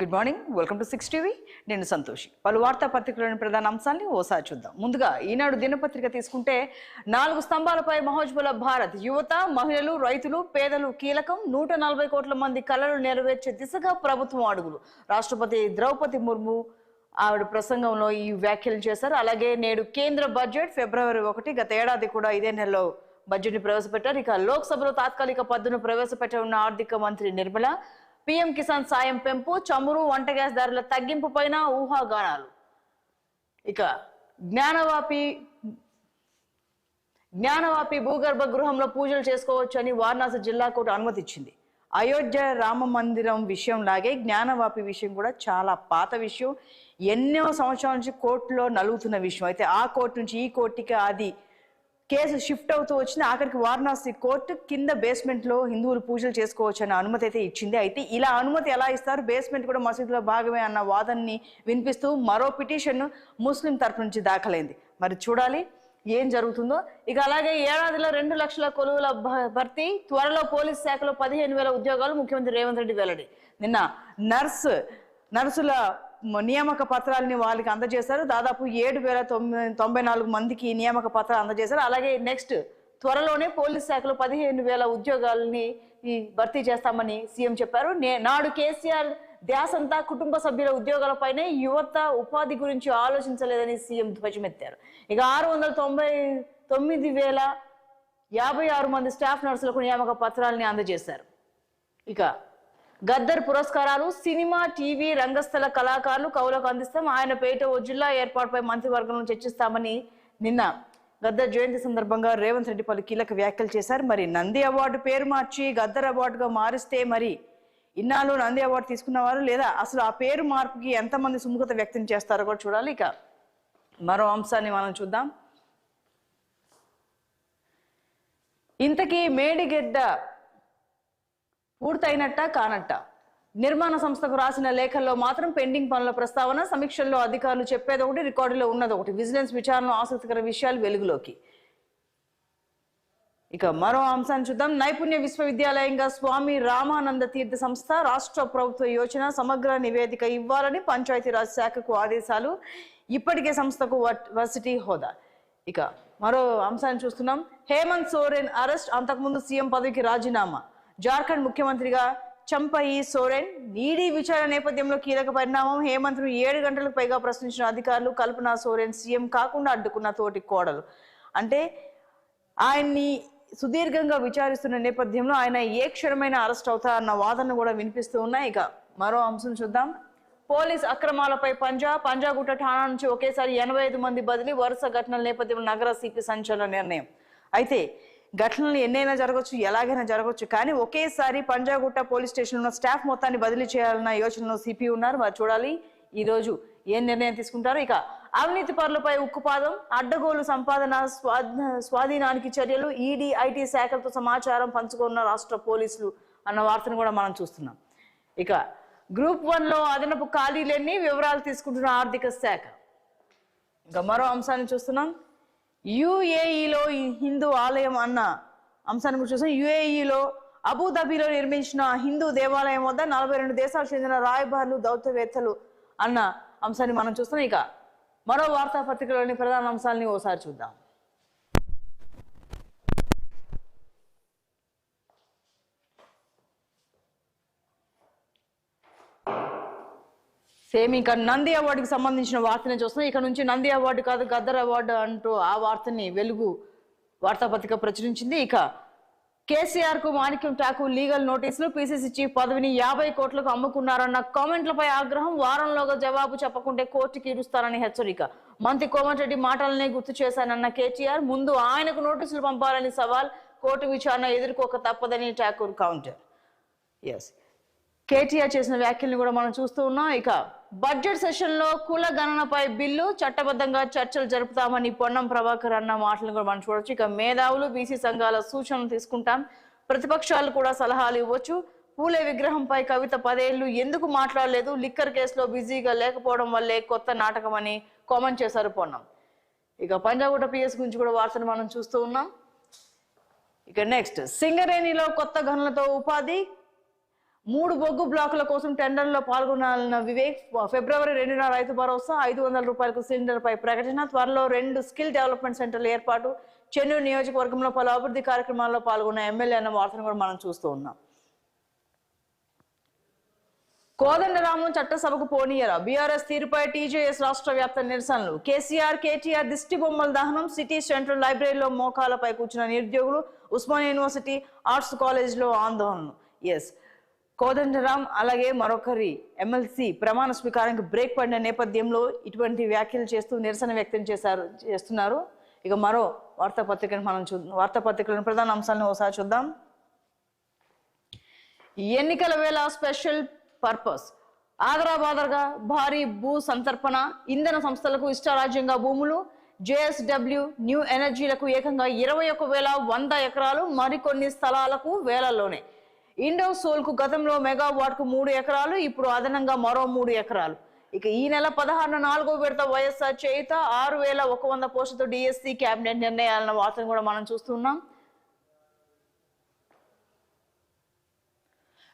Good morning, welcome to 6 TV. నేను సంతోషి. పలు వార్తా పత్రికలోని ప్రధాన అంశాలని ఓసారి చూద్దాం. ముందుగా ఈనాడు దినపత్రిక తీసుకుంటే 4 స్తంభాలపై మహోజ్వల భారత్, యువత, మహిళలు, రైతులు, పేదలు కీలకం, 140 కోట్ల మంది కలలు నెరవేర్చే దిశగా ప్రభుత్వం అడుగులు. రాష్ట్రపతి ద్రౌపది ముర్ము ఆవిడ ప్రసంగంలో ఈ వ్యాఖ్యలు చేశారు. అలాగే నేడు కేంద్ర బడ్జెట్ ఫిబ్రవరి 1, గత ఏడాది కూడా ఇదే నెలలో బడ్జెట్ ని ప్రవేశపెట్టారు. ఇక లోక్సభలో తాత్కాలిక పద్దును ప్రవేశపెట్టనున్న ఆర్థిక మంత్రి నిర్మల. పీఎం కిసాన్ సాయం పెంపు, చమురు, వంట గ్యాస్ ధరల తగ్గింపు పైన ఊహాగానాలు. ఇక జ్ఞానవాపి భూగర్భ గృహంలో పూజలు చేసుకోవచ్చని వారణాసి జిల్లా కోర్టు అనుమతి ఇచ్చింది. అయోధ్య రామ మందిరం విషయం లాగే జ్ఞానవాపి విషయం కూడా చాలా పాత విషయం, ఎన్నో సంవత్సరాల నుంచి కోర్టులో నలుగుతున్న విషయం. అయితే ఆ కోర్టు నుంచి ఈ కోర్టుకి అది కేసు షిఫ్ట్ అవుతూ వచ్చింది. ఆఖరికి వారణాసి కోర్టు కింద బేస్మెంట్ లో హిందువులు పూజలు చేసుకోవచ్చు అన్న అనుమతి అయితే ఇచ్చింది. అయితే ఇలా అనుమతి ఎలా ఇస్తారు, బేస్మెంట్ కూడా మసీదులో భాగమే అన్న వాదనని వినిపిస్తూ మరో పిటిషన్ ముస్లిం తరఫు నుంచి దాఖలైంది. మరి చూడాలి ఏం జరుగుతుందో. ఇక అలాగే ఏడాదిలో 2 లక్షల కొలువుల భర్తీ, త్వరలో పోలీస్ శాఖలో 15,000 ఉద్యోగాలు, ముఖ్యమంత్రి రేవంత్ రెడ్డి వెల్లడి. నిన్న నర్సుల నియామక పత్రాలని వాళ్ళకి అందజేశారు. దాదాపు 7,094 మందికి నియామక పత్రాలు అందజేశారు. అలాగే నెక్స్ట్ త్వరలోనే పోలీస్ శాఖలో 15,000 ఉద్యోగాలని భర్తీ చేస్తామని సీఎం చెప్పారు. నాడు కేసీఆర్ ధ్యాసంతా కుటుంబ సభ్యుల ఉద్యోగాలపైనే, యువత ఉపాధి గురించి ఆలోచించలేదని సీఎం ధ్వజమెత్తారు. ఇక 699,056 మంది స్టాఫ్ నర్సులకు నియామక పత్రాలని అందజేశారు. ఇక గద్దర్ పురస్కారాలు, సినిమా, టీవీ రంగస్థల కళాకారులు కవులకు అందిస్తాం. ఆయన పేట ఓ జిల్లా ఏర్పాటుపై మంత్రివర్గంలో చర్చిస్తామని నిన్న గద్దర్ జయంతి సందర్భంగా రేవంత్ రెడ్డి పలు కీలక వ్యాఖ్యలు చేశారు. మరి నంది అవార్డు పేరు మార్చి గద్దర్ అవార్డుగా మారిస్తే మరి ఇన్నాళ్ళు నంది అవార్డు తీసుకున్నవారు లేదా అసలు ఆ పేరు మార్పుకి ఎంతమంది సుముఖత వ్యక్తం చేస్తారో కూడా చూడాలి. ఇక మరో అంశాన్ని మనం చూద్దాం. ఇంతకీ మేడిగడ్డ పూర్తయినట్ట కానట్ట? నిర్మాణ సంస్థకు రాసిన లేఖల్లో మాత్రం పెండింగ్ పనుల ప్రస్తావన, సమీక్షల్లో అధికారులు చెప్పేది ఒకటి, రికార్డులో ఉన్నది ఒకటి. విజిలెన్స్ విచారణలో ఆసక్తికర విషయాలు వెలుగులోకి. ఇక మరో అంశాన్ని చూద్దాం. నైపుణ్య విశ్వవిద్యాలయంగా స్వామి రామానంద తీర్థ సంస్థ, రాష్ట్ర ప్రభుత్వ యోచన సమగ్ర నివేదిక ఇవ్వాలని పంచాయతీరాజ్ శాఖకు ఆదేశాలు. ఇప్పటికే సంస్థకు వర్సిటీ హోదా. ఇక మరో అంశాన్ని చూస్తున్నాం. హేమంత్ సోరెన్ అరెస్ట్, అంతకుముందు సీఎం పదవికి రాజీనామా. జార్ఖండ్ ముఖ్యమంత్రిగా చంపై సోరెన్ ఈడీ విచారణ నేపథ్యంలో కీలక పరిణామం. హేమంత్ ను 7 గంటలకు పైగా ప్రశ్నించిన అధికారులు. కల్పనా సోరెన్ సీఎం కాకుండా అడ్డుకున్న తోటి కోడలు. అంటే ఆయన్ని సుదీర్ఘంగా విచారిస్తున్న నేపథ్యంలో ఆయన ఏ క్షణమైన అరెస్ట్ అవుతారన్న వాదనలు కూడా వినిపిస్తూ ఉన్నాయి. ఇక మరో అంశం చూద్దాం. పోలీస్ అక్రమాలపై పంజాగుట్ట ఠాణా నుంచి ఒకేసారి 85 మంది బదిలీ. వరుస ఘటనల నేపథ్యంలో నగర సిపి సంచలన నిర్ణయం. అయితే ఘటనలు ఎన్నైనా జరగవచ్చు, ఎలాగైనా జరగవచ్చు, కానీ ఒకేసారి పంజాగుట్ట పోలీస్ స్టేషన్ ఉన్న స్టాఫ్ మొత్తాన్ని బదిలీ చేయాలన్న యోచనలో సిపి ఉన్నారు. మరి చూడాలి ఈ రోజు ఏం నిర్ణయం తీసుకుంటారు. ఇక అవినీతి పరులపై ఉక్కుపాదం, అడ్డగోలు సంపాదన స్వాధీనానికి చర్యలు, ఈడీ ఐటీ శాఖలతో సమాచారం పంచుకున్న రాష్ట్ర పోలీసులు అన్న వార్తను కూడా మనం చూస్తున్నాం. ఇక గ్రూప్ 1లో అదనపు ఖాళీలన్నీ వివరాలు తీసుకుంటున్న ఆర్థిక శాఖ. ఇంకా మరో అంశాన్ని చూస్తున్నాం. యుఏఈలో హిందూ ఆలయం అన్న అంశాన్ని కూడా చూస్తాం. యుఏఈలో అబుదాబిలో నిర్మించిన హిందూ దేవాలయం వద్ద 42 దేశాలకు చెందిన రాయబారులు, దౌత్యవేత్తలు అన్న అంశాన్ని మనం చూస్తున్నాం. ఇక మరో వార్తాపత్రికలోని ప్రధాన అంశాలని ఓసారి చూద్దాం. సేమ్ ఇంకా నంది అవార్డుకి సంబంధించిన వార్తని చూస్తున్నాం. ఇక నుంచి నంది అవార్డు కాదు గద్దర్ అవార్డు అంటూ ఆ వార్తని వెలుగు వార్తాపత్రిక ప్రచురించింది. ఇక కేసీఆర్ కు మాణిక్యం ఠాకూర్ లీగల్ నోటీసులు, పీసీసీ చీఫ్ పదవిని 50 కోట్లకు అమ్ముకున్నారన్న కామెంట్లపై ఆగ్రహం, వారంలోగా జవాబు చెప్పకుంటే కోర్టుకి ఇరుస్తారని హెచ్చరిక. మంత్రి కోమటిరెడ్డి మాటలనే గుర్తు చేశానన్న కేటీఆర్, ముందు ఆయనకు నోటీసులు పంపాలని సవాల్, కోర్టు విచారణ ఎదుర్కోక తప్పదని ఠాకూర్ కౌంటర్. ఎస్, కేటీఆర్ చేసిన వ్యాఖ్యల్ని కూడా మనం చూస్తూ ఉన్నాం. ఇక బడ్జెట్ సెషన్ లో కుల గణనపై బిల్లు, చట్టబద్ధంగా చర్చలు జరుపుతామని పొన్నం ప్రభాకర్ అన్న మాటలను కూడా మనం చూడొచ్చు. ఇక మేధావులు, బీసీ సంఘాల సూచనలు తీసుకుంటాం, ప్రతిపక్షాలు కూడా సలహాలు ఇవ్వచ్చు. పూలే విగ్రహంపై కవిత 10 ఏళ్లు ఎందుకు మాట్లాడలేదు, లిక్కర్ కేసులో బిజీగా లేకపోవడం వల్లే కొత్త నాటకం అని కామెంట్ చేశారు పొన్నం. ఇక పంజాగుట్ట పిఎస్ గురించి కూడా వార్తను మనం చూస్తూ ఉన్నాం. ఇక నెక్స్ట్, సింగరేణిలో కొత్త గనులతో ఉపాధి, 3 బొగ్గు బ్లాకుల కోసం టెండర్లో పాల్గొనాలన్న వివేక్ ఫిబ్రవరి 2న రైతు భరోసా 500 రూపాయలకు సిలిండర్పై ప్రకటన. త్వరలో 2 స్కిల్ డెవలప్మెంట్ సెంటర్ల ఏర్పాటు. చెన్నూరు నియోజకవర్గంలో పలు అభివృద్ధి కార్యక్రమాల్లో పాల్గొన్న ఎమ్మెల్యే అన్న వార్తను కూడా మనం చూస్తూ ఉన్నాం. కోదండరామం చట్టసభకు పోనీయరా, బీఆర్ఎస్ తీరుపై టీజేఎస్ రాష్ట్ర వ్యాప్త నిరసనలు. కేటీఆర్ దిష్టి బొమ్మల దహనం. సిటీ సెంట్రల్ లైబ్రరీలో మోకాలపై కూర్చున్న నిరుద్యోగులు. ఉస్మానియా యూనివర్సిటీ ఆర్ట్స్ కాలేజ్లో ఆందోళనలు. ఎస్, కోదండరాం అలాగే మరొకరి ఎమ్మెల్సీ ప్రమాణ స్వీకారానికి బ్రేక్ పడిన నేపథ్యంలో ఇటువంటి వ్యాఖ్యలు చేస్తూ నిరసన వ్యక్తం చేస్తున్నారు. ఇక మరో వార్తాపత్రికలను ప్రధాన అంశాలను ఒకసారి చూద్దాం. ఎన్నికల వేళ స్పెషల్ పర్పస్. ఆదరాబాదర్గా భారీ భూ సంతర్పణ. ఇంధన సంస్థలకు ఇష్టారాజ్యంగా భూములు. జేఎస్డబ్ల్యూ న్యూ ఎనర్జీలకు ఏకంగా 21,100 ఎకరాలు. మరికొన్ని స్థలాలకు వేలల్లోనే. ఇండోసోల్ కు గతంలో మెగావాట్ కు 3 ఎకరాలు, ఇప్పుడు అదనంగా మరో 3 ఎకరాలు. ఇక ఈ నెల 16న 4వ విడత వైఎస్ఆర్ చేయుత 6,100 పోస్టులతో డిఎస్సి కేబినెట్ నిర్ణయాలన్న వార్తను కూడా మనం చూస్తున్నాం.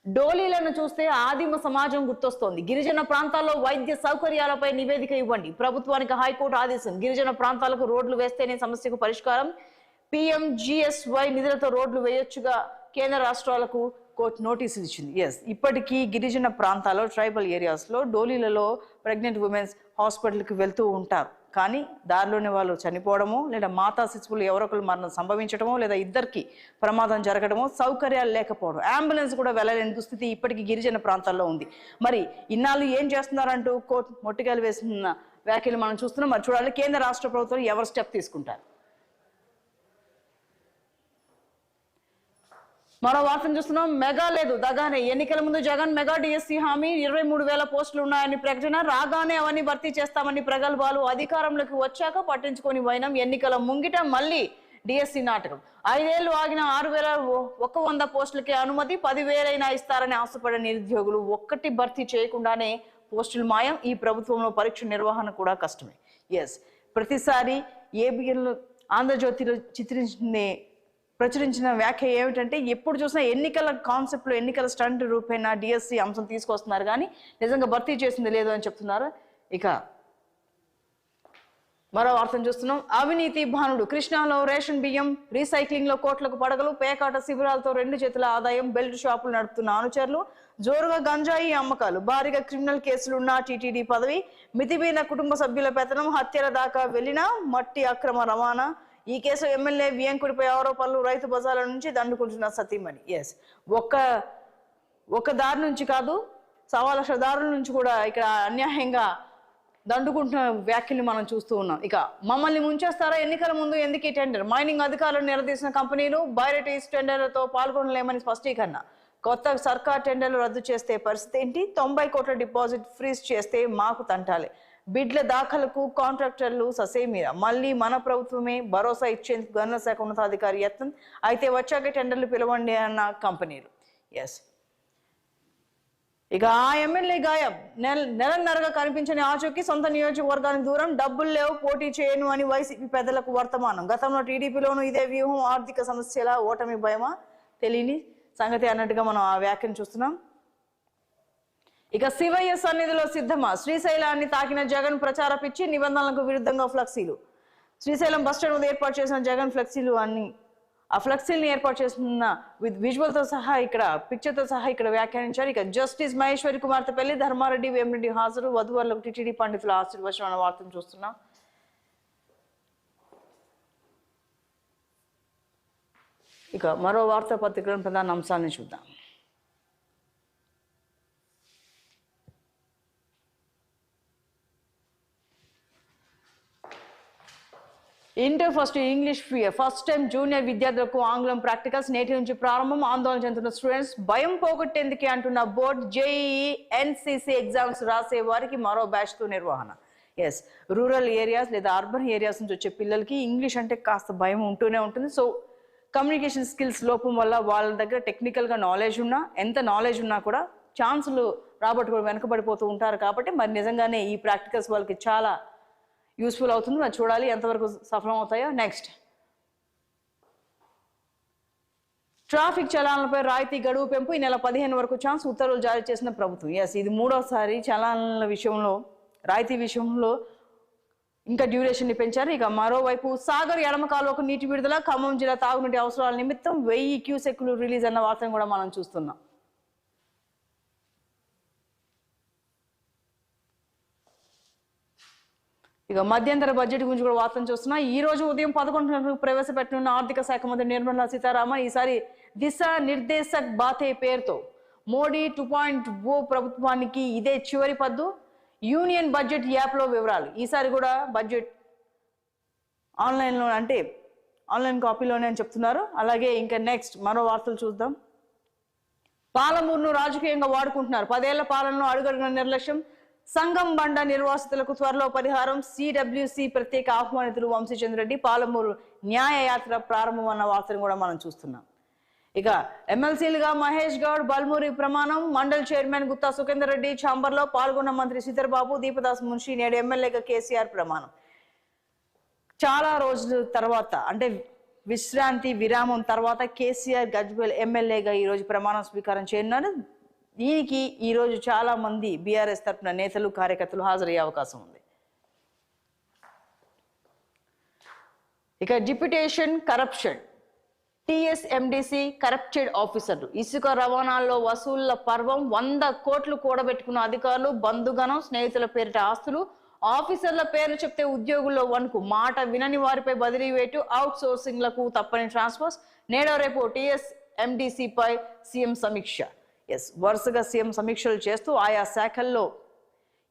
డోలీలను చూస్తే ఆదిమ సమాజం గుర్తొస్తోంది. గిరిజన ప్రాంతాల్లో వైద్య సౌకర్యాలపై నివేదిక ఇవ్వండి. ప్రభుత్వానికి హైకోర్టు ఆదేశం. గిరిజన ప్రాంతాలకు రోడ్లు వేస్తేనే సమస్యకు పరిష్కారం. PMGSY నిధులతో రోడ్లు వేయొచ్చుగా కేంద్ర రాష్ట్రాలకు కోర్టు నోటీసులు ఇచ్చింది. ఇప్పటికీ గిరిజన ప్రాంతాల్లో ట్రైబల్ ఏరియాస్లో డోలీలలో ప్రెగ్నెంట్ ఉమెన్స్ హాస్పిటల్కి వెళ్తూ ఉంటారు. కానీ దారిలోనే వాళ్ళు చనిపోవడమో, లేదా మాతా శిశువులు ఎవరొకరు మరణం సంభవించడమో, లేదా ఇద్దరికి ప్రమాదం జరగడమో, సౌకర్యాలు లేకపోవడం, అంబులెన్స్ కూడా వెళ్ళలేని దుస్థితి ఇప్పటికీ గిరిజన ప్రాంతాల్లో ఉంది. మరి ఇన్నాళ్ళు ఏం చేస్తున్నారంటూ కోర్టు మొట్టికాయలు వేసిన వ్యాఖ్యలు మనం చూస్తున్నాం. మరి చూడాలి కేంద్ర రాష్ట్ర ప్రభుత్వం ఎవరు స్టెప్ తీసుకుంటారు. మరో వార్తను చూస్తున్నాం. మెగా లేదు దగానే. ఎన్నికల ముందు జగన్ మెగా డిఎస్సి హామీ. 23,000 పోస్టులు ఉన్నాయని ప్రకటన. రాగానే అవన్నీ భర్తీ చేస్తామని ప్రగల్భాలు. అధికారంలోకి వచ్చాక పట్టించుకొని వైనం. ఎన్నికల ముంగిట మళ్ళీ డిఎస్సి నాటకం. 5 ఏళ్లు ఆగిన 6,100 పోస్టులకి అనుమతి. 10,000 ఇస్తారని ఆశపడే నిరుద్యోగులు. ఒక్కటి భర్తీ చేయకుండానే పోస్టులు మాయం. ఈ ప్రభుత్వంలో పరీక్ష నిర్వహణ కూడా కష్టమే. ప్రతిసారి ఏబిఎన్ ఆంధ్రజ్యోతిలో ప్రచురించిన వ్యాఖ్య ఏమిటంటే, ఎప్పుడు చూసినా ఎన్నికల కాన్సెప్ట్లో ఎన్నికల స్టంట్ రూపేణ డిఎస్సి అంశం తీసుకొస్తున్నారు, కానీ నిజంగా భర్తీ చేసింది లేదు అని చెప్తున్నారు. ఇక మరో వార్తను చూస్తున్నాం. అవినీతి భానుడు. కృష్ణాలో రేషన్ బియ్యం రీసైక్లింగ్ లో కోట్లకు పడగలు. పేకాట శిబిరాలతో 2 చేతుల ఆదాయం. బెల్ట్ షాపులు నడుపుతున్న అనుచరులు. జోరుగా గంజాయి అమ్మకాలు. భారీగా క్రిమినల్ కేసులున్న టీటీడీ పదవి. మితిమీరిన కుటుంబ సభ్యుల పెత్తనం. హత్యల దాకా వెళ్లిన మట్టి అక్రమ రవాణా. ఈ కేసు ఎమ్మెల్యే వియంకుడిపై ఆరోపణలు. రైతు బజార్ల నుంచి దండుకుంటున్న సతీమణి. ఒక్క దారి నుంచి కాదు, 1,00,000 దారుల నుంచి కూడా ఇక్కడ అన్యాయంగా దండుకుంటున్న వ్యాఖ్యలు మనం చూస్తూ ఉన్నాం. ఇక మమ్మల్ని ముంచేస్తారా, ఎన్నికల ముందు ఎందుకు ఈ టెండర్. మైనింగ్ అధికారులను నిలదీసిన కంపెనీలు. బైరెటీస్ టెండర్లతో పాల్గొనలేమని స్పష్టీకరణ. కొత్త సర్కార్ టెండర్లు రద్దు చేస్తే పరిస్థితి ఏంటి. 90 కోట్ల డిపాజిట్ ఫ్రీజ్ చేస్తే మాకు తంటాలే. బిడ్ల దాఖలకు కాంట్రాక్టర్లు ససేమిరా. మళ్ళీ మన ప్రభుత్వమే భరోసా ఇచ్చేందుకు గనుల శాఖ ఉన్నతాధికారి యత్నం. అయితే వచ్చాక టెండర్లు పిలవండి అన్న కంపెనీలు. ఇక ఆ ఎమ్మెల్యే గాయం. నెలన్నరగా కనిపించని ఆచూకీ. సొంత నియోజకవర్గానికి దూరం. డబ్బులు లేవు, పోటీ చేయను అని వైసీపీ పెద్దలకు వర్తమానం. గతంలో టీడీపీలోనూ ఇదే వ్యూహం. ఆర్థిక సమస్యల ఓటమి భయమా తెలియని సంగతి అన్నట్టుగా మనం ఆ వ్యాఖ్యను చూస్తున్నాం. ఇక శివయ్య సన్నిధిలో సిద్ధమా. శ్రీశైలాన్ని తాకిన జగన్ ప్రచార పిచ్చి. నిబంధనలకు విరుద్ధంగా ఫ్లెక్సీలు. శ్రీశైలం బస్టాండ్ వద్ద ఏర్పాటు చేసిన జగన్ ఫ్లెక్సీలు ఆ ఫ్లెక్సీలను ఏర్పాటు చేస్తున్న విజువల్తో సహా ఇక్కడ పిక్చర్తో సహా ఇక్కడ వ్యాఖ్యానించారు. ఇక జస్టిస్ మహేశ్వరి కుమార్తె పెళ్లి. ధర్మారెడ్డి, వేమిరెడ్డి హాజరు. వధువరులకు టీటీడీ పండితుల ఆశీర్వచనం అన్న వార్తను చూస్తున్నాం. ఇక మరో వార్తాపత్రికలను ప్రధాన అంశాలను చూద్దాం. Inter first English first time junior విద్యార్థులకు ఆంగ్లం ప్రాక్టికల్స్. నేటి నుంచి ప్రారంభం. ఆందోళన చెందుతున్న స్టూడెంట్స్. భయం పోగొట్టేందుకే అంటున్న బోర్డు. జేఈఈ ఎన్సీసీ ఎగ్జామ్స్ రాసే వారికి మరో బ్యాచ్తో నిర్వహణ. రూరల్ ఏరియాస్ లేదా అర్బన్ ఏరియాస్ నుంచి వచ్చే పిల్లలకి ఇంగ్లీష్ అంటే కాస్త భయం ఉంటూనే ఉంటుంది. సో కమ్యూనికేషన్ స్కిల్స్ లోపం వల్ల వాళ్ళ దగ్గర టెక్నికల్గా నాలెడ్జ్ ఉన్నా, ఎంత నాలెడ్జ్ ఉన్నా కూడా ఛాన్సులు రాబట్టుకోవడం వెనకబడిపోతూ ఉంటారు. కాబట్టి మరి నిజంగానే ఈ ప్రాక్టికల్స్ వాళ్ళకి చాలా యూస్ఫుల్ అవుతుంది. మరి చూడాలి ఎంతవరకు సఫలం అవుతాయో. నెక్స్ట్ ట్రాఫిక్ చలాన్లపై రాయితీ గడువు పెంపు ఈ నెల 15 వరకు ఛాన్స్, ఉత్తర్వులు జారీ చేసిన ప్రభుత్వం. ఇది మూడోసారి చలాన్ల విషయంలో రాయితీ విషయంలో ఇంకా డ్యూరేషన్ ని పెంచారు. ఇక మరోవైపు సాగర్ ఎడమ కాలువకు నీటి విడుదల, ఖమ్మం జిల్లా తాగునీటి అవసరాల నిమిత్తం 1000 క్యూసెక్కులు రిలీజ్ అన్న వార్తను కూడా మనం చూస్తున్నాం. ఇక మధ్యంతర బడ్జెట్ గురించి కూడా వార్తను చూస్తున్నాం. ఈ రోజు ఉదయం 11 గంటలకు ప్రవేశపెట్టనున్న ఆర్థిక శాఖ మంత్రి నిర్మలా సీతారామన్ ఈసారి దిశ నిర్దేశక్ బాతే పేరుతో మోడీ 2.0 ప్రభుత్వానికి ఇదే చివరి పద్దు. యూనియన్ బడ్జెట్ యాప్లో వివరాలు. ఈసారి కూడా బడ్జెట్ ఆన్లైన్లో అంటే ఆన్లైన్ కాపీలోనే అని చెప్తున్నారు. అలాగే ఇంకా నెక్స్ట్ మరో వార్తలు చూద్దాం. పాలమూరును రాజకీయంగా వాడుకుంటున్నారు. 10 ఏళ్ల పాలనలో అడుగడుగున నిర్లక్ష్యం, సంగం బండ నిర్వాసితులకు త్వరలో పరిహారం, సిడబ్ల్యూసి ప్రత్యేక ఆహ్వానితులు వంశీచంద్ర రెడ్డి పాలమూరు న్యాయయాత్ర ప్రారంభం అన్న వార్తను కూడా మనం చూస్తున్నాం. ఇక ఎమ్మెల్సీలుగా మహేష్ గౌడ్, బల్మూరి ప్రమాణం, మండల్ చైర్మన్ గుత్తా సుఖేందర్ రెడ్డి ఛాంబర్లో పాల్గొన్న మంత్రి శ్రీధర్ బాబు, దీపదాస్ మున్షి నేడు ఎమ్మెల్యేగా కేసీఆర్ ప్రమాణం. చాలా రోజుల తర్వాత అంటే విశ్రాంతి విరామం తర్వాత కేసీఆర్ గజ్వేల్ ఎమ్మెల్యేగా ఈ రోజు ప్రమాణ స్వీకారం చేయనున్నారు. దీనికి ఈ రోజు చాలా మంది బీఆర్ఎస్ తరఫున నేతలు కార్యకర్తలు హాజరయ్యే అవకాశం ఉంది. ఇక డిప్యుటేషన్ కరప్షన్, టీఎస్ఎండిసి కరప్టెడ్ ఆఫీసర్లు, ఇసుక రవాణాల్లో వసూళ్ల పర్వం, 100 కోట్లు కూడబెట్టుకున్న అధికారులు, బంధుగణం, స్నేహితుల పేరిట ఆస్తులు, ఆఫీసర్ల పేర్లు చెప్తే ఉద్యోగుల్లో వణుకు, మాట వినని వారిపై బదిలీ వేటు, అవుట్ సోర్సింగ్లకు తప్పని ట్రాన్స్ఫర్స్. నేడో రేపు టీఎస్ఎండిసిపై సీఎం సమీక్ష. వరుసగా సీఎం సమీక్షలు చేస్తూ ఆయా శాఖల్లో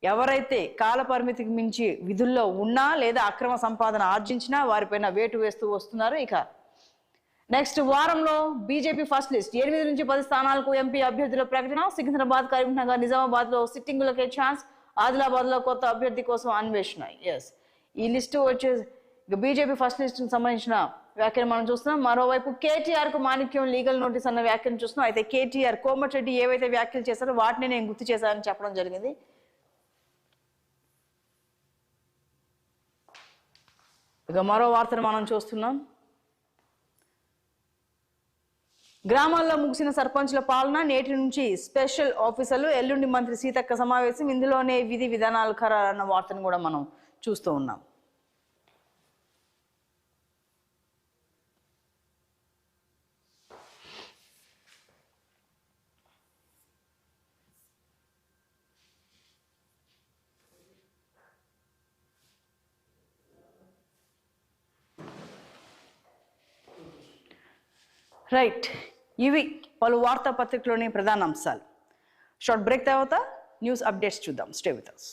ఎవరైతే కాల పరిమితికి మించి విధుల్లో ఉన్నా లేదా అక్రమ సంపాదన ఆర్జించినా వారిపైన వేటు వేస్తూ వస్తున్నారు. ఇక నెక్స్ట్ వారంలో బీజేపీ ఫస్ట్ లిస్ట్, 8 నుంచి 10 స్థానాలకు ఎంపీ అభ్యర్థుల ప్రకటన. సికింద్రాబాద్, కరీంనగర్, నిజామాబాద్ లో సిట్టింగులకే ఛాన్స్, ఆదిలాబాద్ లో కొత్త అభ్యర్థి కోసం అన్వేషణ. ఈ లిస్టు వచ్చేసి బీజేపీ ఫస్ట్ లిస్ట్ కి సంబంధించిన వ్యాఖ్యను మనం చూస్తున్నాం. మరోవైపు కేటీఆర్ కు మాణిక్యం లీగల్ నోటీస్ అన్న వ్యాఖ్యను చూస్తున్నాం. అయితే కేటీఆర్ కోమటిరెడ్డి ఏవైతే వ్యాఖ్యలు చేశారో వాటిని నేను గుర్తు చేశానని చెప్పడం జరిగింది. ఇక మరో వార్తను మనం చూస్తున్నాం. గ్రామాల్లో ముగిసిన సర్పంచుల పాలన, నేటి నుంచి స్పెషల్ ఆఫీసర్లు, ఎల్లుండి మంత్రి సీతక్క సమావేశం, ఇందులోనే విధి విధానాలు ఖరారు అన్న వార్తను కూడా మనం చూస్తూ ఉన్నాం. రైట్, ఇవి పలు వార్తాపత్రికలోని ప్రధాన అంశాలు. షార్ట్ బ్రేక్ తర్వాత న్యూస్ అప్డేట్స్ చూద్దాం. Stay with us.